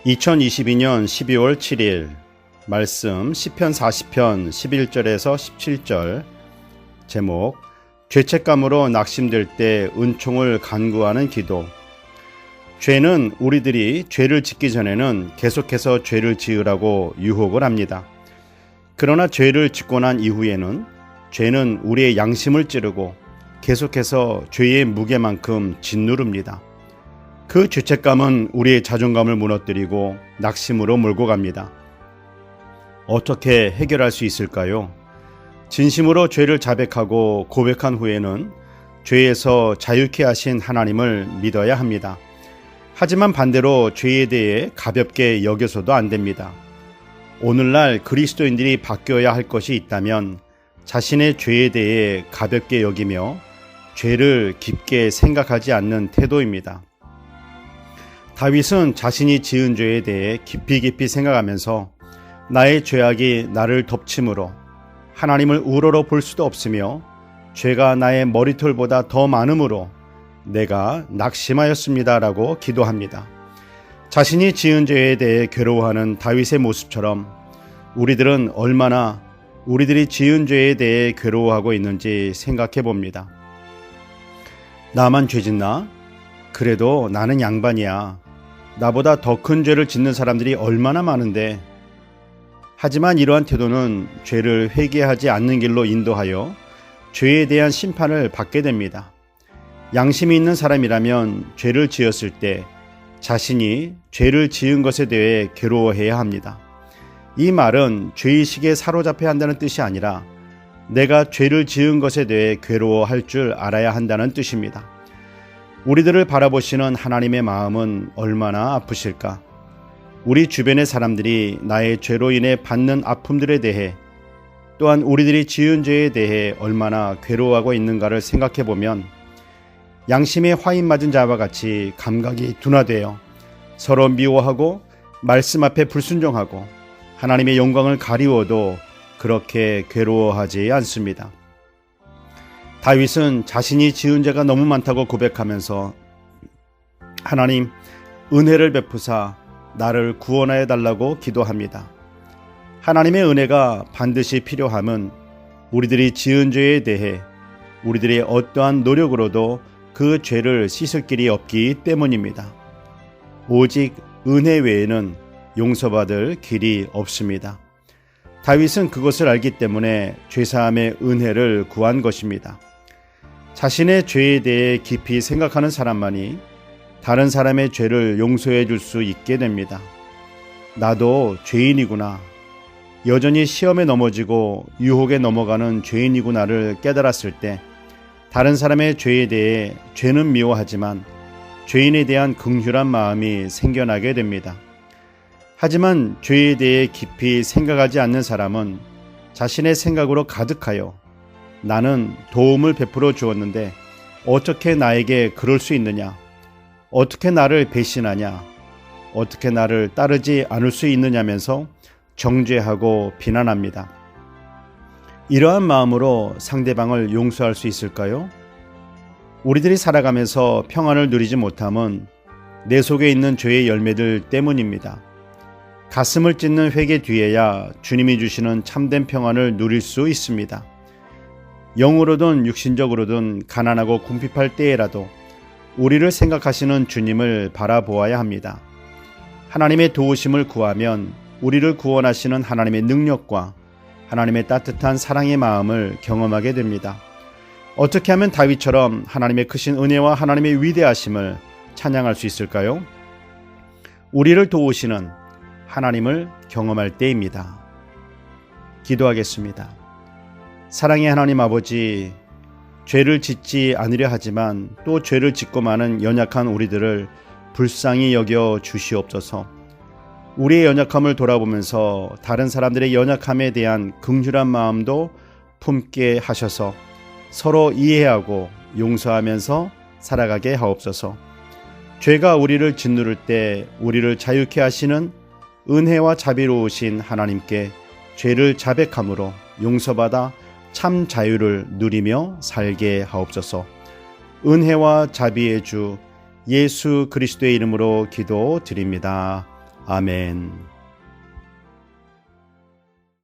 2022년 12월 7일 말씀 시편 40편 11절에서 17절. 제목, 죄책감으로 낙심될 때 은총을 간구하는 기도. 죄는 우리들이 죄를 짓기 전에는 계속해서 죄를 지으라고 유혹을 합니다. 그러나 죄를 짓고 난 이후에는 죄는 우리의 양심을 찌르고 계속해서 죄의 무게만큼 짓누릅니다. 그 죄책감은 우리의 자존감을 무너뜨리고 낙심으로 몰고 갑니다. 어떻게 해결할 수 있을까요? 진심으로 죄를 자백하고 고백한 후에는 죄에서 자유케 하신 하나님을 믿어야 합니다. 하지만 반대로 죄에 대해 가볍게 여겨서도 안 됩니다. 오늘날 그리스도인들이 바뀌어야 할 것이 있다면 자신의 죄에 대해 가볍게 여기며 죄를 깊게 생각하지 않는 태도입니다. 다윗은 자신이 지은 죄에 대해 깊이 생각하면서 나의 죄악이 나를 덮침으로 하나님을 우러러 볼 수도 없으며 죄가 나의 머리털보다 더 많음으로 내가 낙심하였습니다 라고 기도합니다. 자신이 지은 죄에 대해 괴로워하는 다윗의 모습처럼 우리들은 얼마나 우리들이 지은 죄에 대해 괴로워하고 있는지 생각해 봅니다. 나만 죄 짓나? 그래도 나는 양반이야. 나보다 더 큰 죄를 짓는 사람들이 얼마나 많은데. 하지만 이러한 태도는 죄를 회개하지 않는 길로 인도하여 죄에 대한 심판을 받게 됩니다. 양심이 있는 사람이라면 죄를 지었을 때 자신이 죄를 지은 것에 대해 괴로워해야 합니다. 이 말은 죄의식에 사로잡혀야 한다는 뜻이 아니라 내가 죄를 지은 것에 대해 괴로워할 줄 알아야 한다는 뜻입니다. 우리들을 바라보시는 하나님의 마음은 얼마나 아프실까? 우리 주변의 사람들이 나의 죄로 인해 받는 아픔들에 대해 또한 우리들이 지은 죄에 대해 얼마나 괴로워하고 있는가를 생각해 보면 양심에 화인 맞은 자와 같이 감각이 둔화되어 서로 미워하고 말씀 앞에 불순종하고 하나님의 영광을 가리워도 그렇게 괴로워하지 않습니다. 다윗은 자신이 지은 죄가 너무 많다고 고백하면서 하나님, 은혜를 베푸사 나를 구원하여 달라고 기도합니다. 하나님의 은혜가 반드시 필요함은 우리들이 지은 죄에 대해 우리들의 어떠한 노력으로도 그 죄를 씻을 길이 없기 때문입니다. 오직 은혜 외에는 용서받을 길이 없습니다. 다윗은 그것을 알기 때문에 죄사함의 은혜를 구한 것입니다. 자신의 죄에 대해 깊이 생각하는 사람만이 다른 사람의 죄를 용서해 줄 수 있게 됩니다. 나도 죄인이구나. 여전히 시험에 넘어지고 유혹에 넘어가는 죄인이구나를 깨달았을 때 다른 사람의 죄에 대해 죄는 미워하지만 죄인에 대한 긍휼한 마음이 생겨나게 됩니다. 하지만 죄에 대해 깊이 생각하지 않는 사람은 자신의 생각으로 가득하여 나는 도움을 베풀어 주었는데 어떻게 나에게 그럴 수 있느냐? 어떻게 나를 배신하냐? 어떻게 나를 따르지 않을 수 있느냐면서 정죄하고 비난합니다. 이러한 마음으로 상대방을 용서할 수 있을까요? 우리들이 살아가면서 평안을 누리지 못함은 내 속에 있는 죄의 열매들 때문입니다. 가슴을 찢는 회개 뒤에야 주님이 주시는 참된 평안을 누릴 수 있습니다. 영으로든 육신적으로든 가난하고 궁핍할 때에라도 우리를 생각하시는 주님을 바라보아야 합니다. 하나님의 도우심을 구하면 우리를 구원하시는 하나님의 능력과 하나님의 따뜻한 사랑의 마음을 경험하게 됩니다. 어떻게 하면 다윗처럼 하나님의 크신 은혜와 하나님의 위대하심을 찬양할 수 있을까요? 우리를 도우시는 하나님을 경험할 때입니다. 기도하겠습니다. 사랑의 하나님 아버지, 죄를 짓지 않으려 하지만 또 죄를 짓고 마는 연약한 우리들을 불쌍히 여겨 주시옵소서. 우리의 연약함을 돌아보면서 다른 사람들의 연약함에 대한 긍휼한 마음도 품게 하셔서 서로 이해하고 용서하면서 살아가게 하옵소서. 죄가 우리를 짓누를 때 우리를 자유케 하시는 은혜와 자비로우신 하나님께 죄를 자백함으로 용서받아 참 자유를 누리며 살게 하옵소서. 은혜와 자비의 주 예수 그리스도의 이름으로 기도드립니다. 아멘.